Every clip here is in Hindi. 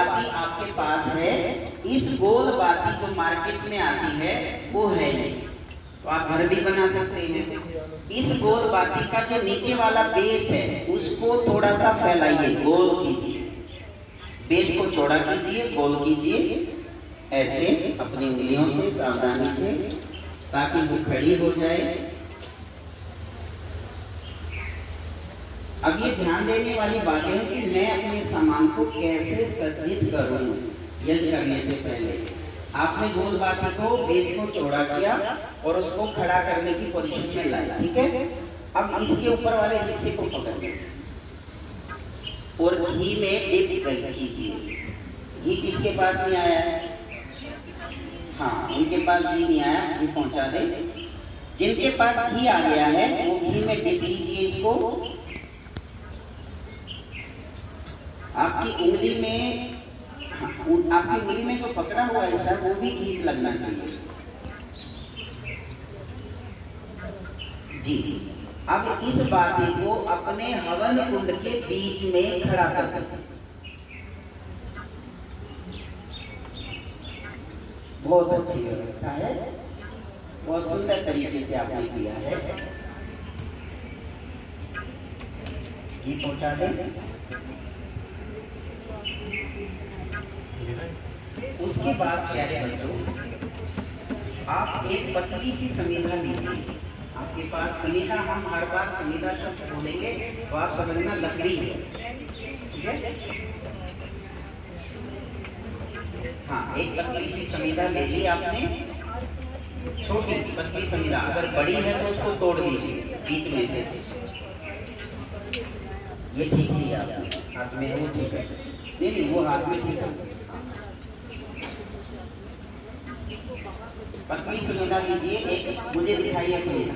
बाती आपके पास है, इस गोल बाती जो मार्केट में आती है वो है ये, तो आप घर भी बना सकते हैं। इस गोल बाती का जो नीचे वाला बेस है उसको थोड़ा सा फैलाइए, गोल कीजिए, बेस को चौड़ा कीजिए, गोल कीजिए ऐसे अपनी उंगलियों से सावधानी से, ताकि वो खड़ी हो जाए। अब ये ध्यान देने वाली बात है कि मैं अपने सामान को कैसे सज्जित करूं। यज्ञ करने से पहले आपने गोल बाती को, बेस को चौड़ा किया और उसको खड़ा करने की पोजीशन में लाया, ठीक है। अब इसके ऊपर वाले हिस्से को पकड़िए और घी में डिप कीजिए। घी किसके पास नहीं आया है? हाँ, उनके पास घी नहीं आया, घी पहुंचा दे। जिनके पास घी आ गया है वो घी में डिप कीजिए इसको। आपकी उंगली में, आपकी उंगली में जो पकड़ा हुआ है सर, वो भी घी लगना चाहिए जी। अब इस बाती को अपने हवन कुंड के बीच में खड़ा कर दीजिए। बहुत अच्छी व्यवस्था है, बहुत सुंदर तरीके से आपने किया है। घी पहुंचा दें। उसके बाद प्यारे बच्चों, आप एक पतली सी समीधा लीजिए। आपके पास समीधा, हम हर बार समीधा शब्द बोलेंगे तो आप समझना लकड़ी है, ठीक है। हाँ, एक पतली सी समीधा ले ली आपने, छोटी पतली समीधा। अगर बड़ी है तो उसको तोड़ लीजिए बीच में से। ये ठीक है, आपने हाथ में वो ठीक है, नहीं वो हाथ में ठीक है। पतली समीधा लीजिए, एक मुझे दिखाइए समीधा,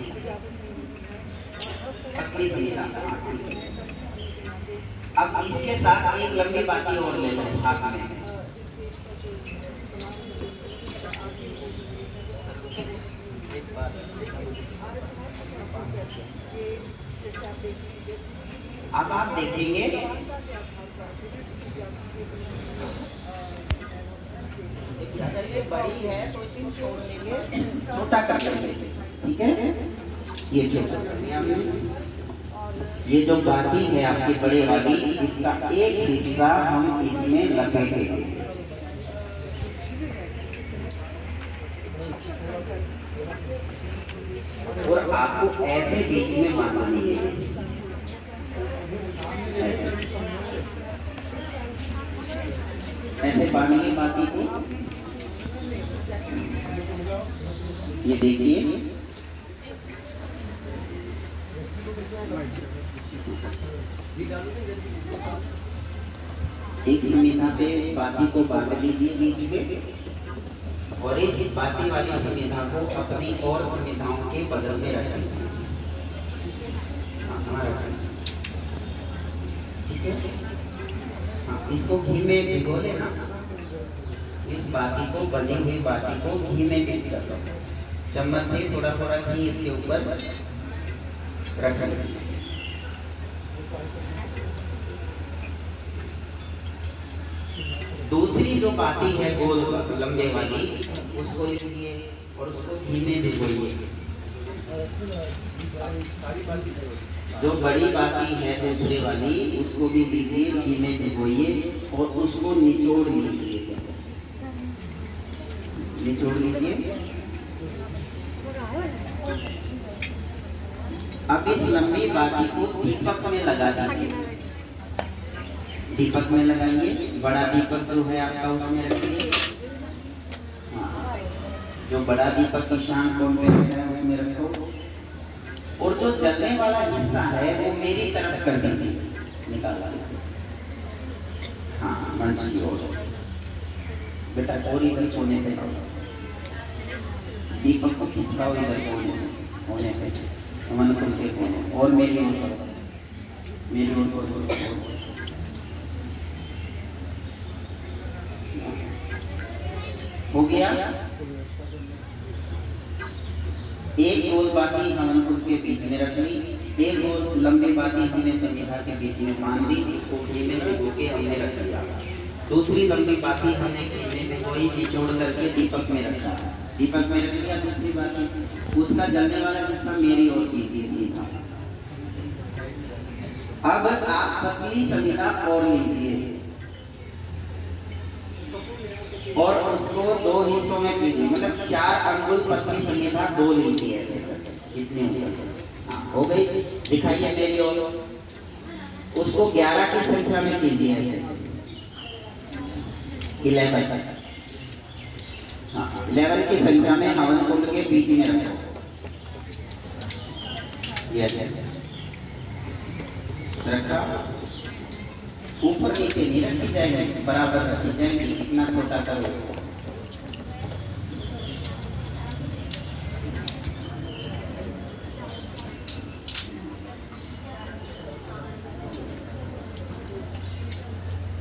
पतली समीधा। अब इसके साथ एक लंबी बाती और ले लो हाथ में। अब आप देखेंगे अगर ये बड़ी है तो इसको छोड़ लेंगे, छोटा कर लेंगे, ठीक है। ये छोटा कर लिया हमने। ये जो बाती है आपकी बड़ी वाली, इसका एक हिस्सा हम इसमें लपेटेंगे। और आपको ऐसे बीच में बांधनी है, ऐसे बांधिए बाती को। ये देखिए, एक समीधा पे बाती को बांध लीजिए बीच में, और इस बाती वाली समीधा को अपनी और समीधाओं के बगल में रख दीजिए, ठीक है। हाँ, इसको घी में भिगो लेना। इस बाती को, बंधी हुई बाती को घी में डिप कर लो। चम्मच से थोड़ा थोड़ा घी इसके ऊपर रख लीजिए। दूसरी जो बाती है गोल लंबे वाली, उसको लीजिए और उसको घी में भिगोइए। जो बड़ी बाती है दूसरे वाली, उसको भी लीजिए, घी में भिगोइए और उसको निचोड़ लीजिए, निचोड़ लीजिए। अब इस लंबी बाती को दीपक में लगा दीजिए, दीपक में लगाइए। बड़ा दीपक जो है आपका उसमें रखिए। हाँ, जो बड़ा दीपक ईशान कोण पे है उसमें रखो। और जो जलने वाला हिस्सा है वो मेरी तरफ कर दीजिए, निकाला। हाँ, मंच की ओर बेटा, और इधर कोने पे दीपक को खिसकाओ, इधर कोने पे, मन खुलते कोने, और मेरी ओर करो, मेरी ओर करो। हो गया। एक गोल बाती हवन कुंड के बीच में रख ली, एक गोल लंबी बाती हमने समीधा के बीच में बांध दी, इसको घी में भिगो के हमने रख लिया। दूसरी लंबी बाती हमने केले में वही निचोड़ करके दीपक में रखा। दीपक में रख लिया दूसरी बाती, उसका जलने वाला हिस्सा मेरी ओर कीजिए सीधा। अब आप पतली समिधा और लीजिए और उसको दो हिस्सों में कीजिए, मतलब 4 अंगुल पतली समिधा 2 लीजिए ऐसे करके। इतने हो गई, दिखाइए मेरी ओर। उसको 11 की संख्या में कीजिए ऐसे, 11। हाँ, 11 की संख्या में हवन कुंड के बीच में रखो। यस, रखा। ऊपर नीचे नहीं रखी जाएगी, बराबर रखी जाएगी। इतना छोटा करो।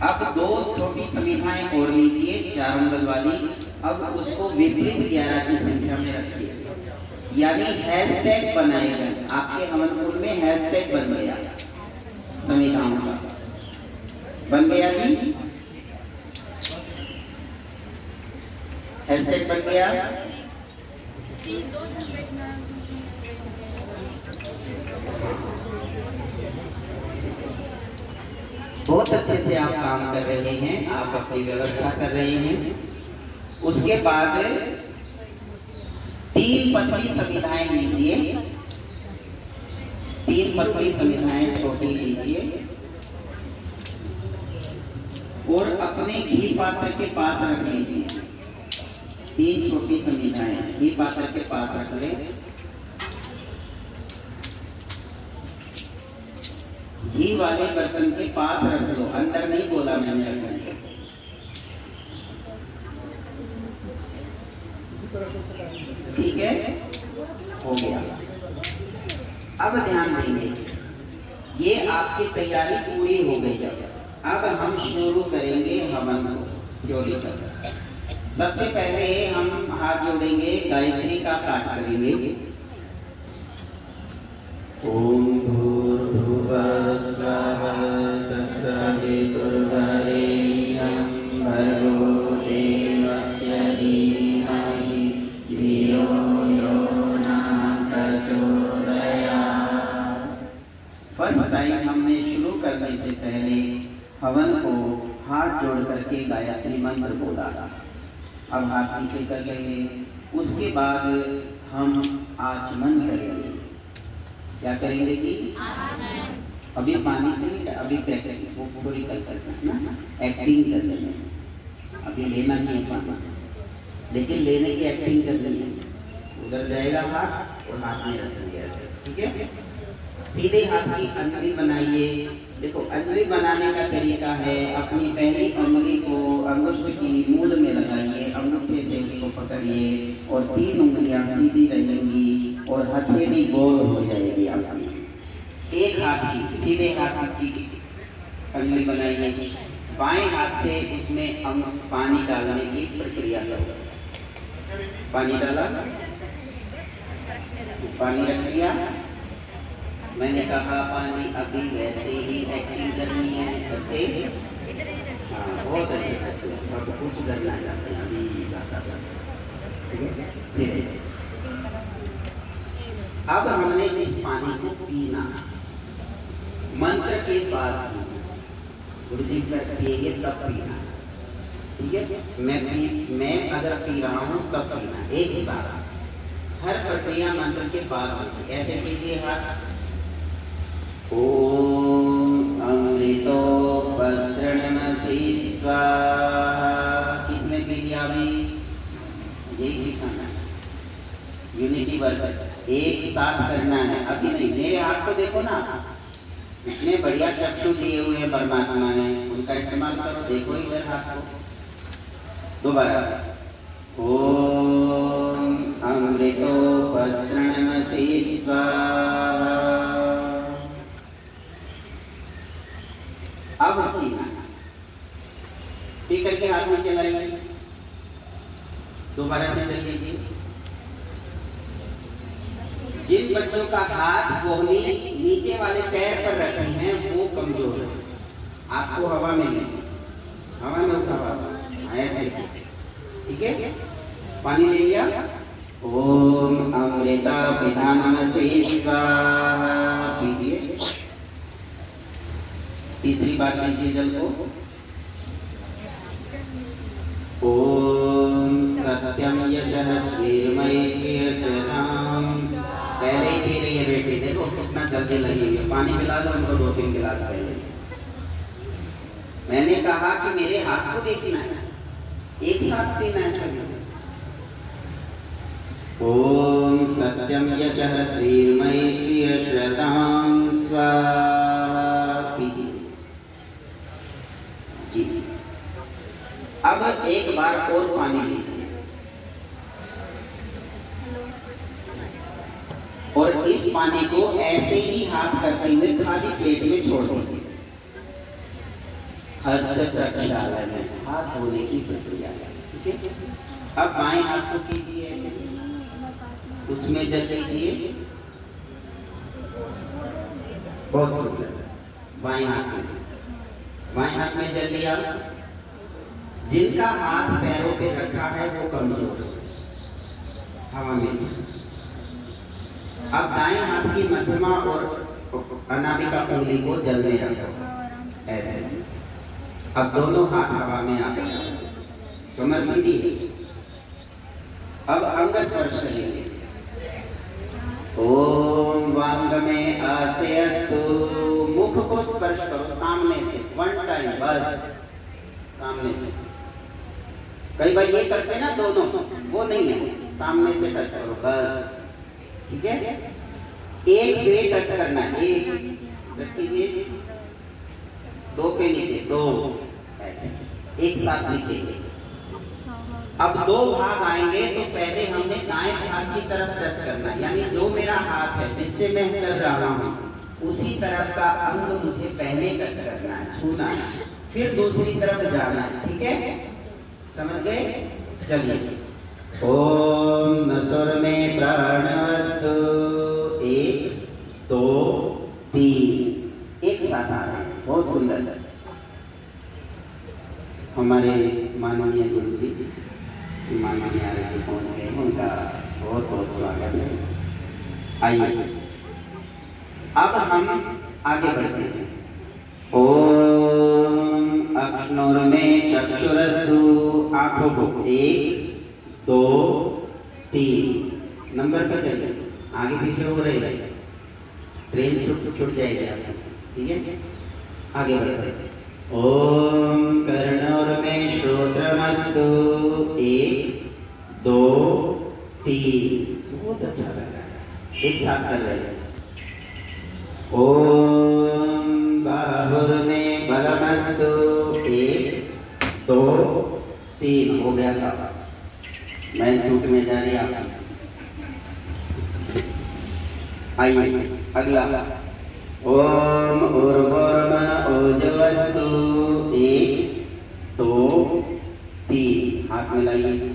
अब 2 छोटी समिधाएं और लीजिए 4 अंगुल वाली। अब उसको विपरीत 11 की संख्या में रखिए, यानी हैशटैग बनाएगा। आपके हवन कुंड में हैशटैग बन गया, समिधाओं का बन गया जी, हैशटैग बन गया। बहुत अच्छे से आप काम कर रहे हैं, आप अपनी व्यवस्था कर रहे हैं। उसके बाद 3 पतली समिधाएं लीजिए, 3 पतली समिधाएं छोटी लीजिए और अपने घी पात्र के पास रख लीजिए। 3 छोटी समिधाएं घी पात्र के पास रख लें। घी वाले बर्तन के पास रख लो, अंदर नहीं बोला मैंने रखने। ठीक है, हो गया। अब ध्यान देंगे, ये आपकी तैयारी पूरी हो गई है। अब हम शुरू करेंगे हवन को जोड़ी कर। सबसे पहले हम हाथ जोड़ेंगे, गायत्री का पाठ करेंगे। ओम भूर्भुवः स्वः तत्सवितुर्वरेण्यं भर्गो देवस्य धीमहि धियो यो न प्रचोदयात्। फर्स्ट टाइम हमने शुरू करने से पहले हवन को हाथ जोड़ करके गायत्री मंत्र बोला। अब हाथ नीचे कर लेंगे। उसके बाद हम आचमन करेंगे। क्या करेंगे जी? अभी पानी से नहीं, अभी प्रैक्टिस वो थोड़ी कर ना, एक्टिंग कर लेंगे। अभी लेना नहीं है पानी, लेकिन लेने की एक्टिंग कर लेंगे। उधर जाएगा हाथ और हाथ में रखेंगे ऐसे, ठीक है। सीधे हाथ की अंगुली बनाइए। देखो, अंगुली बनाने का तरीका है, अपनी पहली अंगुली को अंगुष्ठ की मूल में लगाइए, अंगूठे से उसको पकड़िए और 3 उंगलियां सीधी रहेंगी और हथेली गोल हो जाएगी आपकी। एक हाथ की सीधे हाथ की अंगुली बनाइए। बाएं हाथ से उसमें पानी डालने की प्रक्रिया करो। पानी डाला, पानी रख लिया। मैंने कहा पानी अभी वैसे ही एक्टिंग करनी है बच्चे। हाँ, बहुत अच्छे बच्चे, सब कुछ करना चाहते हैं अभी। ठीक है, अब हमने इस पानी को पीना। मंत्र के बाद गुरु जी पिएंगे तब पीना, ठीक है। मैं अगर पी रहा हूँ तब पीना, एक साथ। हर प्रक्रिया मंत्र के बाद होगी। ऐसे कीजिए हाथ। ओम अमृतो वस्त्रणमसि स्वाहा। किसने पी लिया अभी? यही सिखाना है, यूनिटी वर्क एक साथ करना है। अभी नहीं, मेरे हाथ को देखो ना, इतने बढ़िया चक्षु दिए हुए हैं परमात्मा ने, उनका इस्तेमाल करो। देखो इधर हाथ को, दोबारा से। ओम अमृतो वस्त्रणमसि स्वाहा। अब पीना, पी करके हाथ में चलाइए। दोबारा से चल लीजिए। जिन बच्चों का हाथ कोहनी नीचे वाले पैर पर रखे हैं वो कमजोर है, आपको हवा में लीजिए। हवा में उठा हुआ ऐसे, ठीक है। पानी ले लिया। ओम अमृता पिधानमसे स्वाहा कीजिए। तीसरी बार लीजिए जल को। ओम सत्यम यशः श्रीमय श्रीयशराम। पहले ही पी रही है बेटी, देखो कितना जल्दी लगेंगे। पानी पिला दो हमको 2-3 गिलास पहले। मैंने कहा कि मेरे हाथ को देखना है, एक साथ पीना है सभी। ओम सत्यम यशः श्रीमय श्रीयशराम स्वाहा कीजिए जी। अब एक बार और पानी लीजिए और इस पानी को ऐसे ही हाथ करते हुए खाली प्लेट में छोड़ दीजिए। हस्त प्रक्षालन है, हाथ धोने की प्रक्रिया, ठीक है। अब बाएं हाथ को कीजिए ऐसे, उसमें जल लीजिए। बहुत सुंदर। बाएं हाथ में जल लिया। जिनका हाथ पैरों पे रखा है वो कमजोर हवा में। अब दाएं हाथ की मध्यमा और अनामिका उंगली को जल में रखो ऐसे। अब दोनों हाथ हवा में आ गए, कमर सीधी। अब अंग स्पर्श करेंगे। ओम वांग में आसेस्तु। मुख को स्पर्श करो सामने से, 1 टाइम बस, सामने से। कई बार ये करते हैं ना दोनों, वो नहीं है, सामने से टच करो बस, ठीक है। एक पे टच करना है, एक टच कीजिए, 2 पे नीचे, 2 ऐसे एक साथ सीखेंगे। अब 2 भाग आएंगे तो पहले हमने दाएं हाथ की तरफ टच करना है, यानी जो मेरा हाथ है जिससे मैं कर रहा हूँ उसी तरफ का अंग मुझे पहले टच करना है, छूना है, फिर दूसरी तरफ जाना है, ठीक है। समझ गए? चलिए। ओम नसुर में प्राणस्तु। 1 2 3 एक साथ आ रहे हैं, बहुत सुंदर। हमारे माननीय गुरु जी माननीय जी कौन है, उनका बहुत बहुत स्वागत है। आइए अब हम आगे बढ़ते हैं। ओम अग्नोर में चक्षुरस्तु। आंखों को 1 2 3 नंबर पर चलिए, आगे पीछे हो रहे हैं, ट्रेन छूट जाएगी आपको, ठीक है। आगे बढ़ते हैं। ओम कर्णोर में श्रोत्रमस्तु। 1 2 3 बहुत अच्छा लग रहा है, एक साथ कर रहे हैं। ओम बाहुर में बलमस्तु। 1 2 3 हो गया था। मैं सूट में जा रही आपकी। आइए अगला। ओम उर्वरम ओजवस्तु। 1 2 3 हाथ मिलाइए।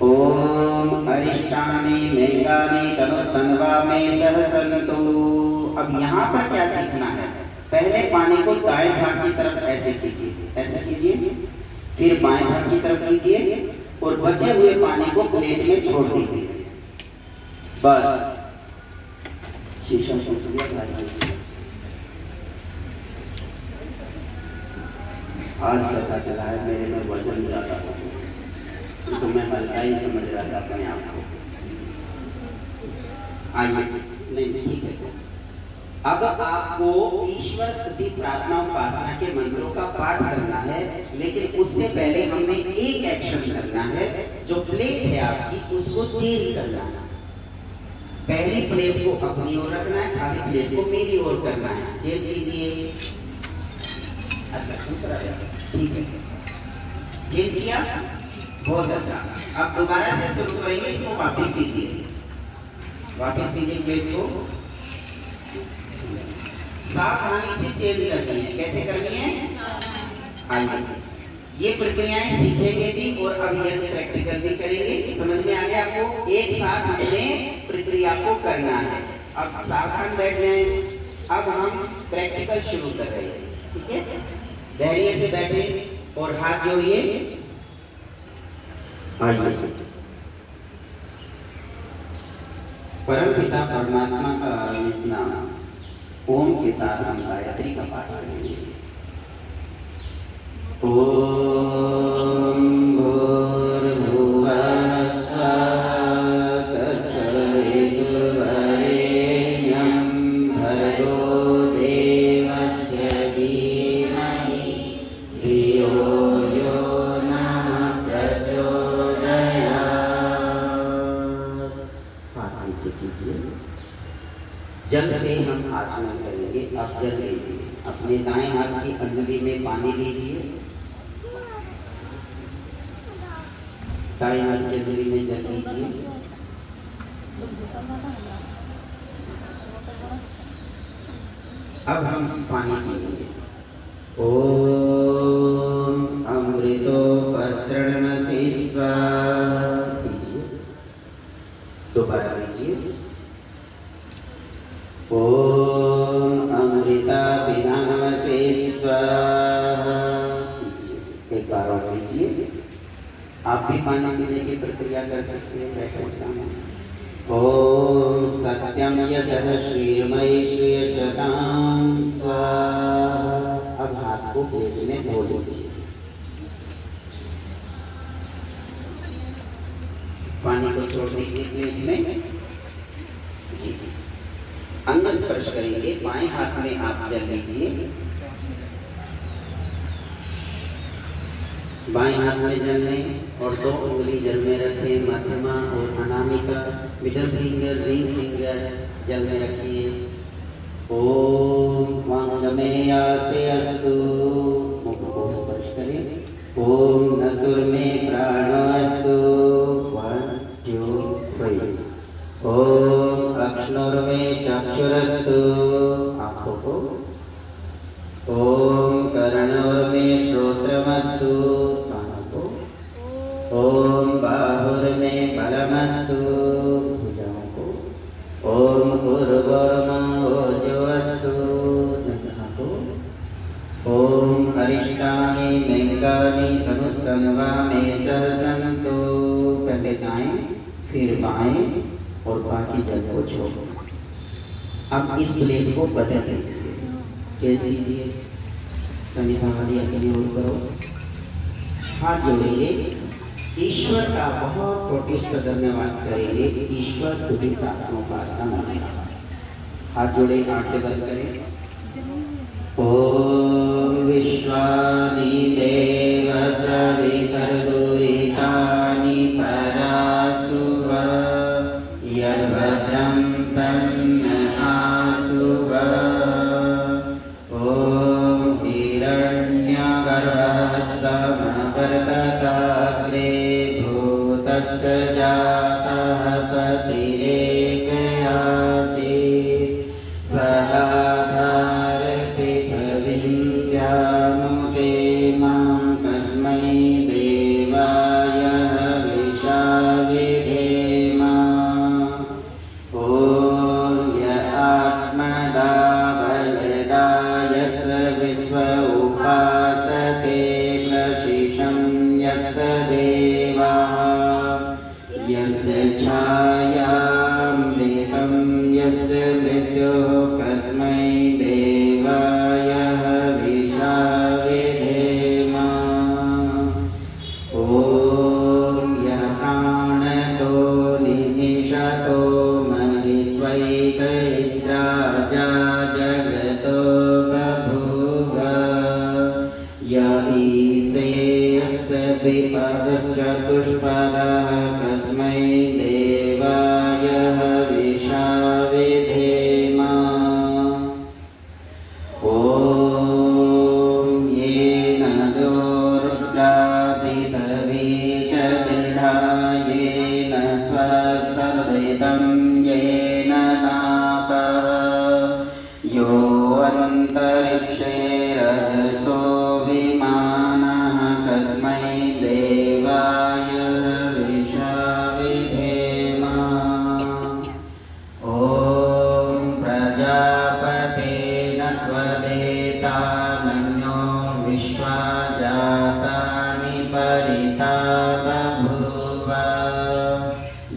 ओम अरिष्टानि मेघानि तनुस्तन्वा में सहसन्तु। अब यहाँ पर क्या सीखना है, पहले पानी को दाएं भाग की तरफ ऐसे कीजिए, ऐसे कीजिए, फिर बाएं भाग की तरफ कीजिए और बचे हुए पानी को प्लेट में छोड़ दीजिए, बस। शीशा आज पता चला है मेरे में वजन ज्यादा था, तो मैं हल्का ही समझ रहा था अपने आप को। आइए, नहीं ठीक है। अब आपको ईश्वर स्तुति प्रार्थना उपासना के मंत्रों का पाठ करना है, लेकिन उससे पहले हमें एक एक्शन करना है। जो प्लेट है आपकी उसको चेंज करना है। पहली प्लेट को अपनी ओर रखना है, खाली प्लेट को मेरी ओर करना है। चेंज कीजिए। अच्छा ठीक है, चेंज किया, बहुत अच्छा। अब दोबारा से शुरू करेंगे, इसको वापस कीजिए, वापस कीजिए प्लेट को। सावधानी से चेंज करनी है। कैसे करनी है? आइए, ये प्रक्रियाएं सीखेंगे भी और अब ये प्रैक्टिकल भी करेंगे। समझ में आ गया आपको? एक साथ हमने प्रक्रिया को करना है। अब सावधान बैठ जाएं। अब हम प्रैक्टिकल शुरू कर रहे हैं, ठीक है। धैर्य से बैठे, और हाथ जोड़िए। आइए परम पिता परमात्मा का इस नाम ओम के साथ हम गायत्री का पाठ करेंगे। ओम भूर्भुवः स्वः तत्सवितुर्वरेण्यं भर्गो देवस्य धीमहि धियो यो नः प्रचोदयात्। हाथ नीचे कीजिए। जल से हम आचमन करेंगे। आप जल लीजिए, अपने दाएं हाथ की अंगुली में पानी लीजिए, दाएं हाथ की अंगुली में जल लीजिए। अब हम पानी पीएंगे। ओम अमृतोपस्तरणमसि स्वाहा कीजिए, दोबारा लीजिए। ओम अमृताभिधानमसि स्वाहा कीजिए, एक बार और लीजिए। आप भी पानी पीने की प्रक्रिया कर सकते हैं, बैठे सामने। ओम सत्यम यशः श्रीर्मयि श्रीयशतां स्वाहा। अब हाथ को प्लेट में धो लीजिए। पानी को छोड़ दीजिए प्लेट में। जी जी, अंग स्पर्श करेंगे। बाएं हाथ में आप जल लीजिए, बाएं हाथ में जल लें और 2 उंगली जल में रखें। मध्यमा और Anamika, middle finger, ring finger जल में रखिए। ओम वांगमेयासे अस्तु, मुख को स्पर्श करें। ओम नसुर में प्राणो अस्तु, 1 2 3। ओम अक्ष्णुर में चक्षुरस्तु, आंखों को। ओम कर्णोर में श्रोत्रमस्तु, कानों को। ओम बाहुर में बलमस्तु, भुजाओं को। ओम ऊर्ध्वोर्मोजोऽस्तु, जंघा को। ओम अरिष्टानि लिंगानि धनुस्तन्वा में सहसन्तु, पहले दाएं फिर बाएं और बाकी जल को छोड़ो। अब इस प्लेट को बदल दीजिए, चेंज कीजिए। सनी समाधि अपनी ओर करो, हाथ जोड़ेंगे। ईश्वर का बहुत कोटिष्ठ धन्यवाद करेंगे। ईश्वर स्तुति प्रार्थनोपासना मंत्र। हाथ जोड़े, आंखें बंद करें। ओम विश्वानि देव सवितर्दुरितानि परासुव यद्भद्रं तन्न आसुव। ओम हिरण्यगर्भस्तमवर्तताग्रे भूतस्य जातः पतिरेकयासीत् सदाधार पृथिवीं व्यामुखे मां तस्मै देवाय हविषा विधेम। ओम य आत्मदा बलदा यस्य विश्व उपासते प्रशिशं यस्य देवाः यस्य छायामृतं यस्य मृत्युः तस्मै देवाय हविषा विधेम। ओम यः प्राणतो निमिषतो महित्वैतैत्रा जगतो बभूव य ईशे यस्य द्विपदश्चतुष्पदः तस्मै देवाय हविषा विधेम। ओम येन दुर्गा पृथिवी च दृढा येन स्वसर्वितं येन नापः यो अन्तरिक्षे रजसो विमानः तस्मै देवाय हविषा विधेम। ओम प्रजापते नत्वदेता नन्यो विश्वा जाता सविता बभूव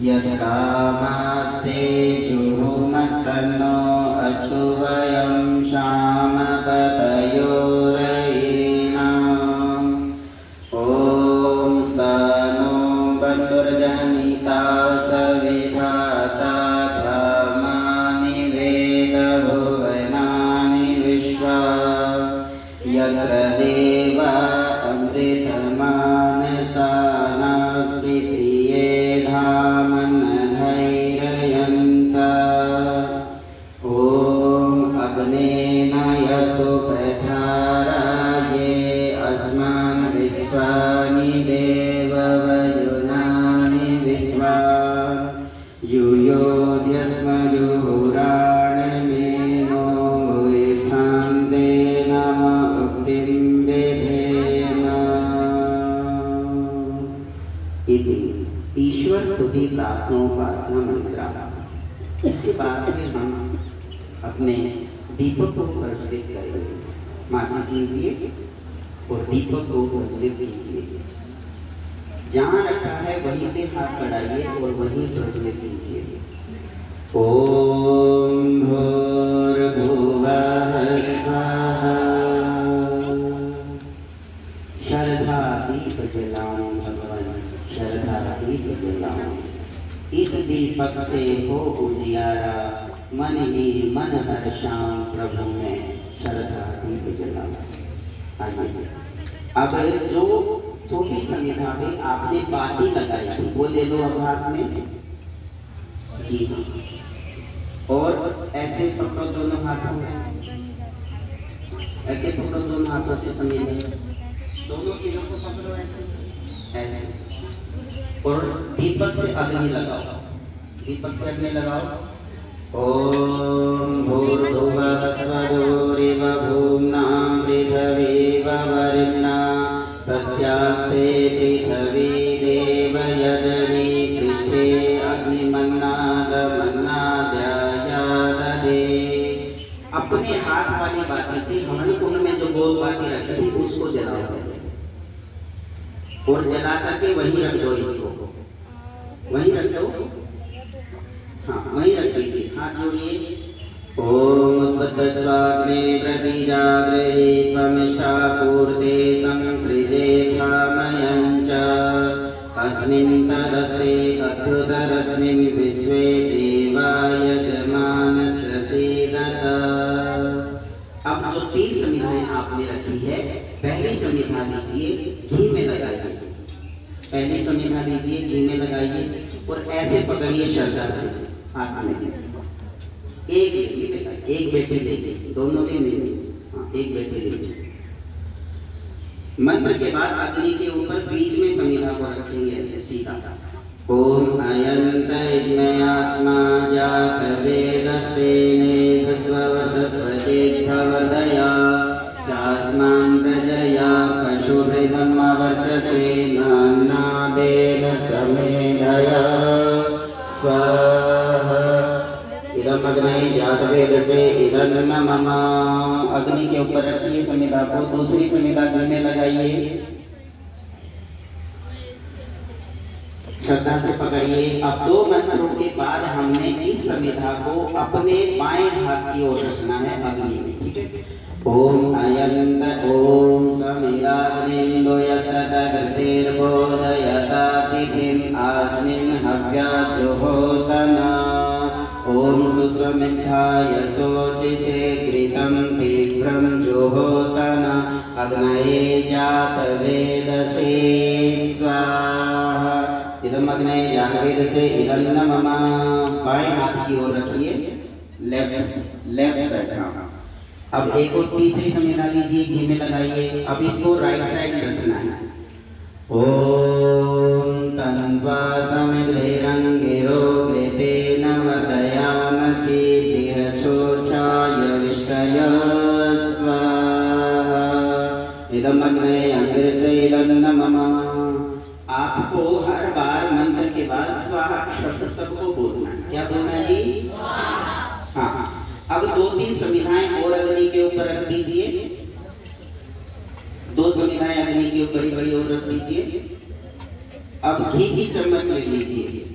यत्कामास्ते जुहुमस्तन्नो अस्तु वयं श्यामपतयोरयेणाम्। ॐ स नो बन्धुर्जनिता सविधाता ब्रह्माणि वेदभुवनानि विश्वा यत्र देवा अमृतमानसानास्पृतिये धामन्नहैरयन्ता। ॐ अग्नेन यशोपधाराये अस्मान् विश्वानि देववयुनानि विद्वान् यूयोऽध्यस्म जुहुराणमेनो भूयिष्ठान्ते नम उक्तिं विधेम। इति ईश्वर स्तुति प्रार्थनोपासना मंत्र। इसके बाद में हम अपने दीपक को प्रज्वलित करेंगे। माचिस लीजिए और दीपक को प्रज्वलित कीजिए। जहाँ रखा है वहीं पे हाथ बढ़ाइए और वहीं प्रज्वलित कीजिए। ओम भूर्भुवः स्वाहा। श्रद्धा दीप जलाऊं भगवान, श्रद्धा दीप जलाऊं। इस दीपक से हो उजियारा, मन ही मन हर्षाऊं प्रभु में, श्रद्धा दीप जलाऊं। आइए अब जो छोटी संविधा में आपने बाती लगाई थी वो ले लो अब हाथ में। जी हाँ, और ऐसे पकड़ो दोनों हाथों में, ऐसे पकड़ो दोनों हाथों से समेटे, दोनों सिरों को पकड़ो ऐसे ऐसे, और दीपक से अग्नि लगाओ, दीपक से अग्नि लगाओ। ओम भूर्भुवः स्वरोरिव भूम्नां पृथिवीव वरुणा तस्यास्ते पृथिवी देव यदनि पृष्ठे अग्निमन्नादमन्नाद्यायाददे। अपने हाथ वाली बाती से हमने कुंड में जो गोल बाती रखी थी उसको जलाओ और जला करके वहीं रख दो, इसको वहीं रख दो। हाँ वहीं रख दीजिए, हाथ जोड़िए। ओम उत्पत्तस्वाग्ने प्रतिजागृहे त्वमिष्टा पूर्ते संकृते कामयञ्च अस्मिन् तरस्ते अद्भुतरस्मिन् विश्वे देवाय जमानस्य सीदत। अब जो 3 संविधाएं आपने रखी है, पहली संविधा लीजिए, घी में लगाइए। पहली संविधा लीजिए, घी में लगाइए और ऐसे पकड़िए श्रद्धा से हाथ में। एक बेटी लीजिए, दोनों भी नहीं, हाँ एक बेटी लीजिए। मंत्र के बाद अग्नि के ऊपर बीच में संविधा को रखेंगे ऐसे सीधा। ओम अयंत यज्ञात्मा जात वेदस्तेने स्ववर्धस्वदेभवदया चास्मान् प्रजया पशुभृतमवर्चसे नान्नादेन समेधया स्वाहा। इदम् अग्ने जातवेदसे इदं नमः। अग्नि के ऊपर रखिए संविधा को, दूसरी संविधा घी में लगाइए, श्रद्धा से पकड़िए। अब 2 मंत्रों के बाद हमने इस संविधा को अपने बाएं हाथ की ओर रखना है अग्नि में, ठीक है। ओम अयंत ओम समिराग्निन्दो यस्ततगर्तेर्बोधयता तिथिम् अस्मिन् हव्याजुहोतना। ओम सुस्वमिद्धाय शोचिषे घृतं तीव्रं जुहोतना अग्नये जातवेदसे स्वाहा। इदम् अग्ने जातवेदसे इदं नमः। बाएं हाथ की ओर रखिए, लेफ्ट साइड। अब एक और तीसरी संविधा लीजिए, घी में लगाइए। अब इसको राइट साइड रखना है। ओम तन्वा समिद्भिरंगिरो घृतेन वर्धयामसि तिरछोचाय विष्टय स्वाहा। इदम् अग्ने अग्निर्से इदं नमः। आपको हर बार मंत्र के बाद स्वाहा शब्द सबको बोलना है। क्या बोलना है जी? हाँ। अब 2-3 संविधाएं और अग्नि के ऊपर रख दीजिए, 2 संविधाएं अग्नि के ऊपर बड़ी और रख दीजिए। अब घी की चम्मच ले लीजिए,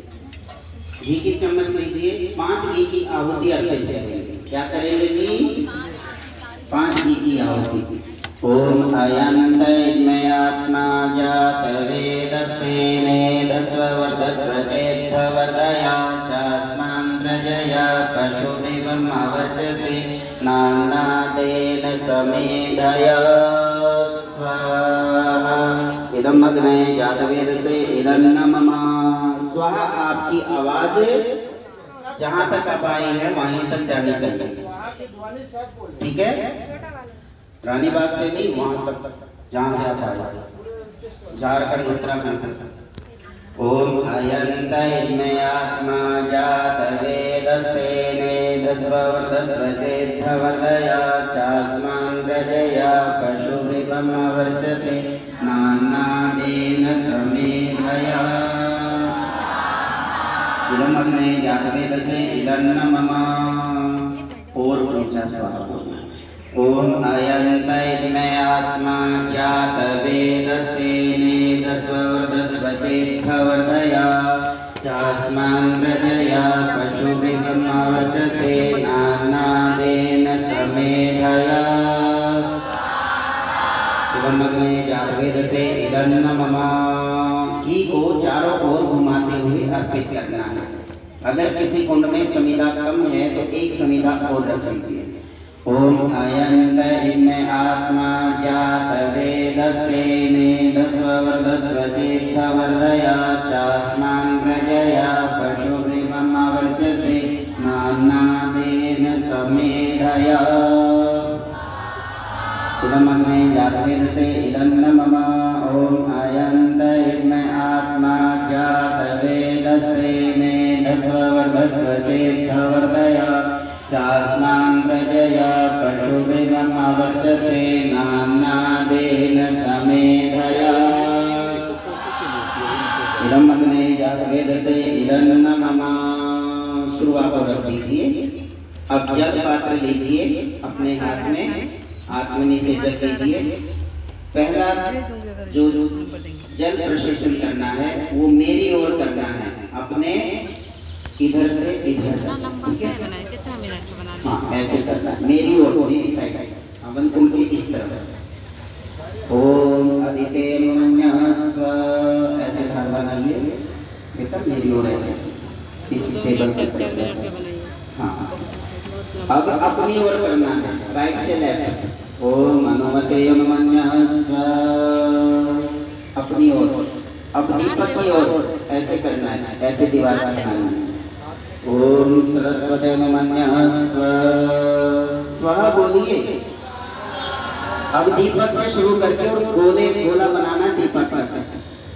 घी की चम्मच लीजिए, 5 घी की आहुति अर्पित करेंगे। क्या करेंगे जी? 5 घी की आहुति। ओम अयं तैर्मयात्मा जात वेदस्तेने दस्ववर्धस्वचेत्थवर्धया चास्मान् प्रजया पशुभिर्म अवर्चसि नान्नादेन समेधया स्वाहा। इदम् अग्नये जातवेदसे इदन्नमम स्वाहा। आपकी आवाज जहाँ तक आप आई है वहीं तक जानी चाहिए, ठीक है? रानी बाग से नहीं, वहां तक जहाँ से आप आए, झारखंड उत्तराखंड तक। ओम अयं तैर्मयात्मा जात वेदस्तेने दस्ववर्धस्वचेत्थवर्धया चास्मान् प्रजया पशुभिर्म वर्चसे नान्नादेन समेधया। इदम् अग्नये जातवेदसे इदन्नमम। और ऊंचा स्वाहा बोलना। ओम अयं तैर्मयात्मा जात वेदस्तेने दस्ववर्धस्वचेत्थवर्धया चास्मान् प्रजया पशुभिर्म वर्चसे नान्नादेन समेधया। इदम् अग्नये जातवेदसे इदन्नमम। घी को चारों ओर घुमाते हुए अर्पित करना है। अगर किसी कुंड में समीधा कम है तो एक समीधा और रख लीजिए। ओम अयं तैर्मयात्मा जात वेदस्तेने दस्ववर्धस्वचेत्थवर्धया चास्मान् प्रजया पशुभिर्म वर्चसे नान्नादेन समेधया। इदम् अग्नये जातवेदसे इदन्नमम। ओम अयं तैर्मयात्मा जात वेदस्तेने दस्ववर्धस्वचेत्थवर्धया चास्मान् प्रजया पशुभिर्म वर्चसे नान्नादेन समेधया। इदम् अग्नये जातवेदसे इदन्नमम। शुरुआत और रख दीजिए। अब जल पात्र लीजिए अपने हाथ में, हाथ में नीचे जल लीजिए। पहला जो जल प्रशेषण करना है वो मेरी ओर करना है, अपने इधर से इधर, ठीक है? हाँ, ऐसे करना है, मेरी ओर, मेरी साइड, अपन कुल की इस तरफ। ओम अदितेर्मन्यः स्व, ऐसे घर बनाइए बेटा, मेरी ओर ऐसे, इस टेबल पर। हाँ, अब अपनी ओर करना है, राइट से लेफ्ट। ओम अनुमतेर्मन्यः स्व, अपनी ओर। अब दीपक की ओर ऐसे करना है, ऐसे दीवार पर करना है। ओम सरस्वती नमः स्वाहा बोलिए। अब दीपक से शुरू करके और गोला बनाना दीपक पर।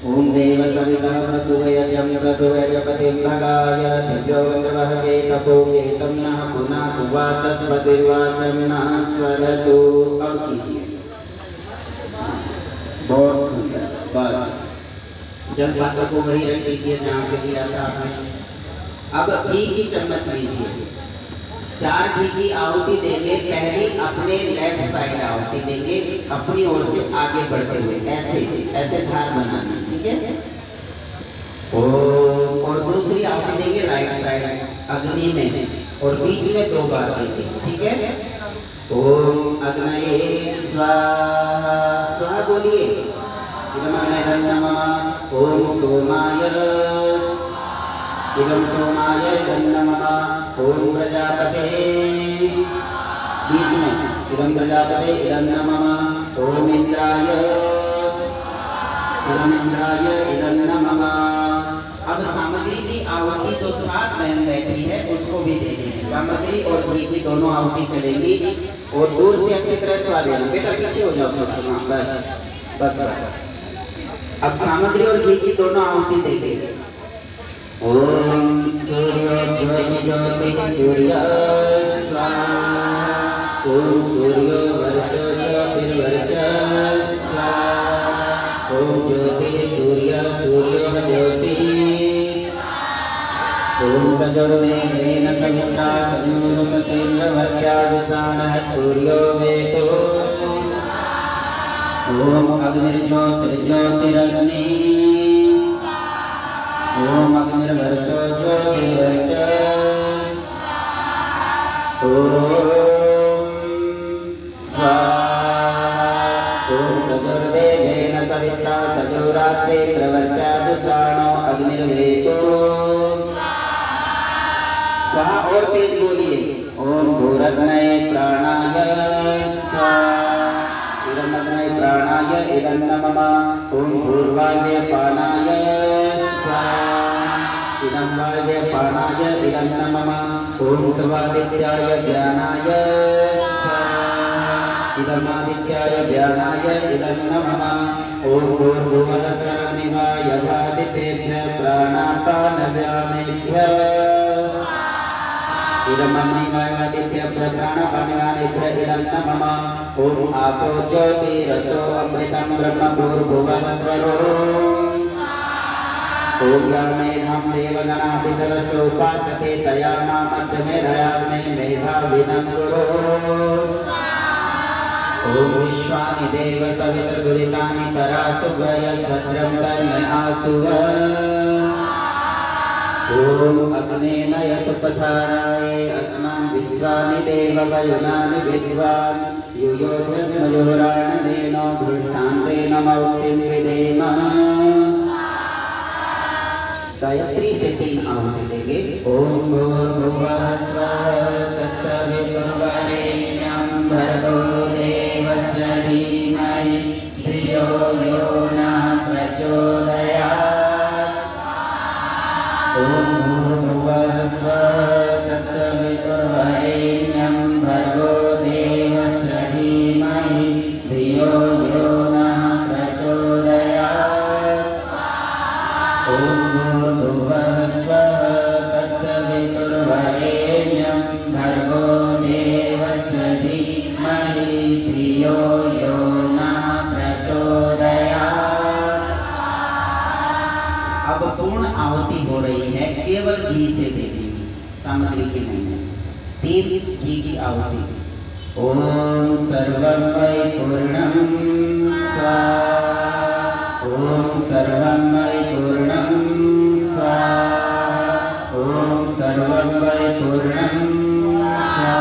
ओम देव सविता प्रसूयं प्रसूयपतिं भगाय दिव्योग्रवहवे तपोकेतं नः पुनः वाचस्पतिर्वाचं नः स्वरतु। अब कीजिए, बहुत सुंदर। बस जल पात्र को वही रख दीजिए जहाँ से दिया था आपने। अब घी की चम्मच लीजिए, 4 घी की आहुति देंगे। पहली अपने लेफ्ट साइड आहुति देंगे, अपनी ओर से आगे बढ़ते हुए ऐसे ऐसे धार बनाना, ठीक है? और दूसरी आहुति देंगे राइट साइड अग्नि में, और बीच में 2 बार देंगे, ठीक है? ओम अग्नये स्वाहा, स्वाहा बोलिए। इदम् अग्नये नमः। ओम सोमाय, इदं सोमाय नमः। ओम प्रजापते, बीच में इदं प्रजापते इदं नमः। ओम इंद्राय, इदं इंद्राय इदं नमः। अब सामग्री की आहुति तो साथ बहन बैठी है, उसको भी दे देंगे। सामग्री और घी की दोनों आहुति चलेगी, और दूर से अच्छी तरह स्वाद लेना। बेटा पीछे हो जाओ थोड़ा, बस बस बस। अब सामग्री और घी की दोनों आहुति दे देंगे। ओम सूर्यो ज्योति सूर्य स्वाहा। ओम सूर्यो वर्चो ज्योतिर्वर्चः स्वाहा। ओम ज्योति सूर्य सूर्यो ज्योति। ओम सजोर्मेघेन सविता सजोर्मसेन्द्रवर्या विशानः सूर्यो वेतो। ओम अग्निर्ज्योतिर्ज्योतिरग्निः। ओम अग्निर्वर्चो ज्योतिर्वर्च ओम स्वाहा। ओम सजुर्देवेन सविता सजुरात्रे प्रवर्चादुषाणो अग्निर्वेचो स्वाहा। और तेज बोलिए। ओम भूरग्नये प्राणाय स्वाहा प्राणाय इदं नमः। ओम भूर्वाव्यपानाय स्वाहा इदं वाव्यपानाय इदं नमः। ओम सर्वादित्याय ज्ञानाय स्वाहा इदं आदित्याय ज्ञानाय इदं नमः। ओम भूर्भुवस्सर्वनिवाय वादितेभ्यः प्राणापानव्यानेभ्यः इदमग्निमयमादित्यस्य प्राणपानव्यानेभ्यः इदं नमः। ओम आपो ज्योतिरसो अमृतं ब्रह्म भूर्भुवस्वरो ओम यामेधां देवगणः पितरसो उपासते तया मामध्यमे दयाग्ने मेधाविनं गुरो। ओम विश्वानि देव सवितर्दुरितानि तरासु भद्रं तन्मयासुव। ओम अग्नेन यशपथाराये अस्मान् विश्वानि देव वयुनानि विद्वान् युयोधस्मयोराणनेन भृष्टान्तेन मौक्तिं विदेम। गायत्री से 3 आहुति देंगे। ओम भूर्भुवः स्वः तत्सवितुर्वरेण्यं भर्गो देवस्य धीमहि धियो यो नः प्रचोदयात्। ओम भूर्भुवः स्वः तत्सवितुर्वरेण्यं भर्गो देवस्य धीमहि धियो यो नः प्रचोदयात्। ओम भूर्भुवः स्वः तत्सवितुर्वरेण्यं भर्गो देवस्य धीमहि धियो यो नः प्रचोदयात्। अब पूर्ण आहुति हो रही है, केवल घी से देनी, सामग्री की नहीं है। 3 घी की आहुति। ओम सर्वं वै पूर्णं स्वाहा। ओम सर्वं वै पूर्णं स्वाहा। ओम सर्वं वै पूर्णं स्वाहा।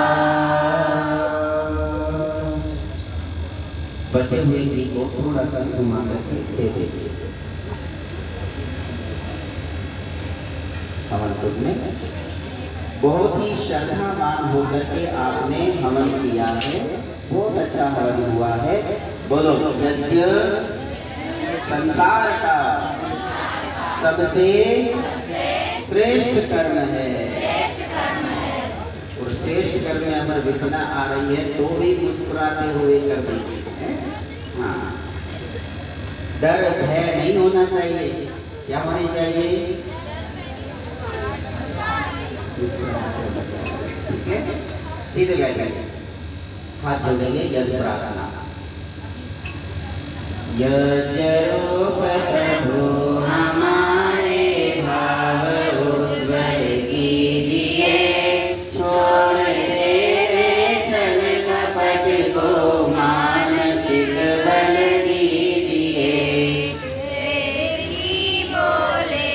बचे हुए घी को थोड़ा सा घुमा करके दे दीजिए हवन कुंड में। बहुत ही श्रद्धावान होकर के आपने हवन किया है, बहुत अच्छा हवन हुआ है। बोलो यज्ञ संसार का सबसे श्रेष्ठ कर्म है। और श्रेष्ठ कर्म में अगर विपदा आ रही है तो भी मुस्कुराते हुए कर दीजिए। हाँ, डर भय नहीं होना चाहिए। क्या होनी चाहिए? ठीक है, सीधे बैठेंगे, हाथ जोड़ेंगे, यज्ञ प्रार्थना। यज्ञरूप प्रभु हमारे भाव उज्ज्वल कीजिए, छोड़ दे छल कपट को मानसिक बल दीजिए। बोले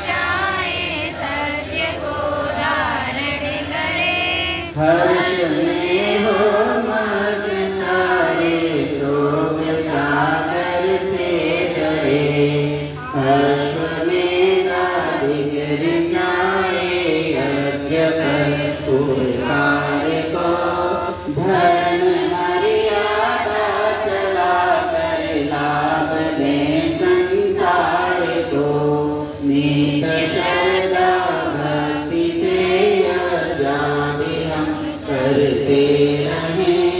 चाहे सत्य को धारण करे, हर्ष में हो मन सारे सोम सागर से डरे। हर्ष में गिर जाए यज्ञ पर पुकार को, धर्म मर्यादा चला कर लाभ दे संसार को। नीत श्रद्धा भक्ति से यज्ञादि हम करते रहें।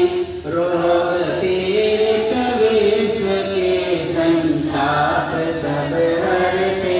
रोग पीड़ित विश्व के संताप सब हरते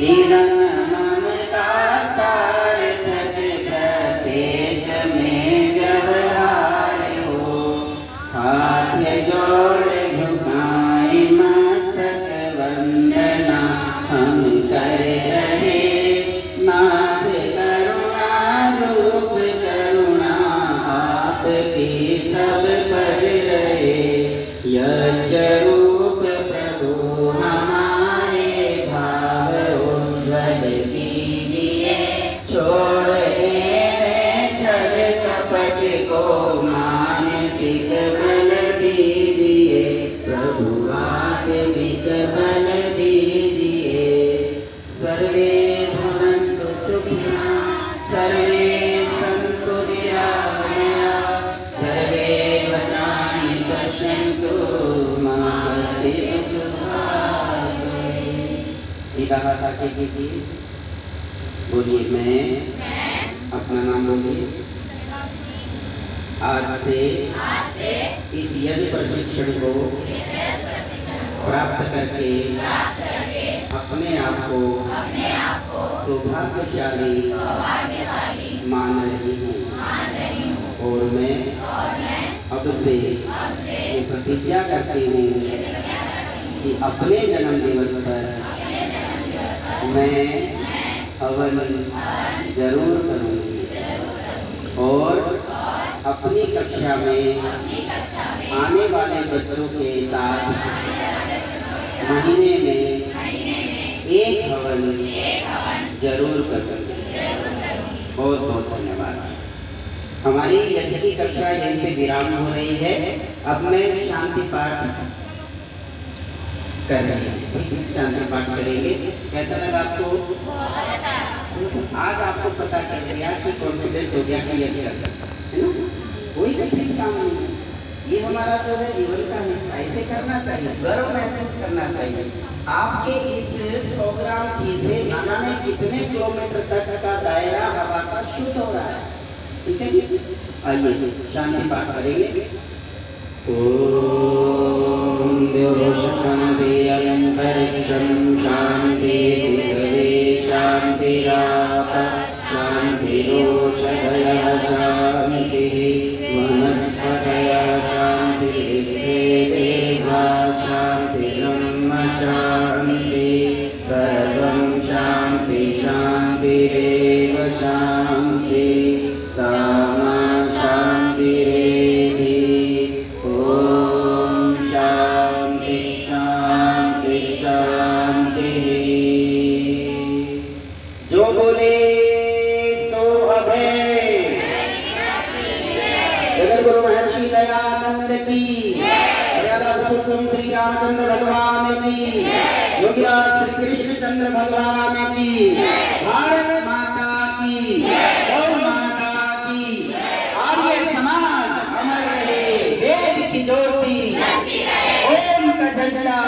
जीवन ममता सार्थक प्रत्येक में व्यवहार हो। हाथ जोड़ झुकाए मस्तक वंदना हम कर रहे। नाथ करुणा रूप करुणा आपकी सब पर रहे। यज्ञ रूप प्रभु हमारे भाव उज्ज्वल कीजिए। छोड़ दें छल कपट को मानसिक बल दीजिए। प्रभु आत्मिक बल दीजिए। सर्वे भवन्तु सुखिनः सर्वे सन्तु निरामया सर्वे भद्राणि पश्यन्तु मा कश्चित् दुःखभाग् भवेत्। सीधा हाथ आगे कीजिए। बोलिए मैं अपना नाम बोलिए। आज से इस यज्ञ प्रशिक्षण को प्राप्त करके अपने आप को सौभाग्यशाली मान रही हूँ। और मैं अब से ये प्रतिज्ञा करती हूँ कि अपने जन्मदिवस पर मैं हवन जरूर करूँगी और अपनी कक्षा में आने वाले बच्चों के साथ महीने में एक हवन जरूर करूँगी। बहुत बहुत धन्यवाद। हमारी यज्ञ की कक्षा यहीं पे विराम हो रही है। अब मैं शांति पाठ कर रही हूँ। शांति पाठ करेंगे। कैसा लगा आपको? आज आपको पता चल गया कि कॉन्फिडेंस हो गया कि यज्ञ कर सकता है ना। कोई कठिन काम नहीं। ये हमारा जो है जीवन का हिस्सा, इसे करना चाहिए, गर्व महसूस करना चाहिए। आपके इस 100 ग्राम घी से न जाने कितने किलोमीटर तक का दायरा हवा का शुद्ध हो रहा है। ठीक है जी? आइए शांति पाठ करेंगे। ओम शांति अलंकरिक्षं शांति शांतिराप शांतिरोषधयः शांतिः वनस्पतयः शांतिर्विश्वेदेवा शांतिर्ब्रह्म शांति सर्वं शांति शांतिरेव शांति सामा शांतिरेधि। ओम शांति शांति शांति। जो बोले सो अभय। जगत गुरु महर्षि दयानंद की, मर्यादा पुरुषोत्तम श्री रामचंद्र भगवान की, योगीराज श्री कृष्ण चंद्र भगवान की, भारत माता की, गौ माता की, आर्य समाज अमर रहे। वेद की ज्योति, ओम का झंडा,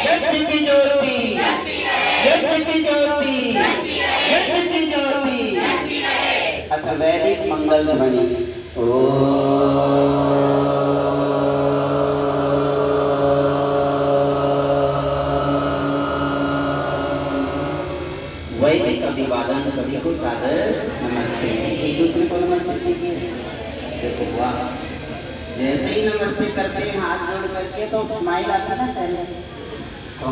यज्ञ की ज्योति, यज्ञ की ज्योति, यज्ञ की ज्योति। अथ वैदिक मंगल ध्वनि। वैदिक अभिवादन सभी को सादर नमस्ते। एक दूसरे को नमस्ते कीजिए। देखो वाह, जैसे ही नमस्ते करते हैं हाथ जोड़ करके तो स्माइल आता ना चेहरे। तो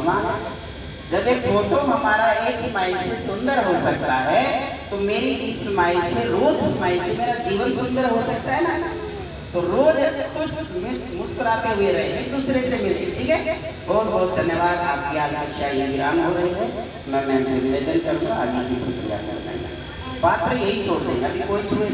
जब एक फोटो हमारा एक स्माइल से सुंदर हो सकता है तो मेरी इस स्माइल से, रोज स्माइल से मेरा जीवन सुंदर हो सकता है ना। तो रोज कुछ मुस्कुराते हुए रहे, एक दूसरे से मिले। ठीक है, बहुत बहुत धन्यवाद। आपकी आज कक्षा विराम हो रही है। मैं मैम से निवेदन करूँगा आगे की प्रक्रिया करना। पात्र यही छोड़ देंगे, अभी कोई छुएगा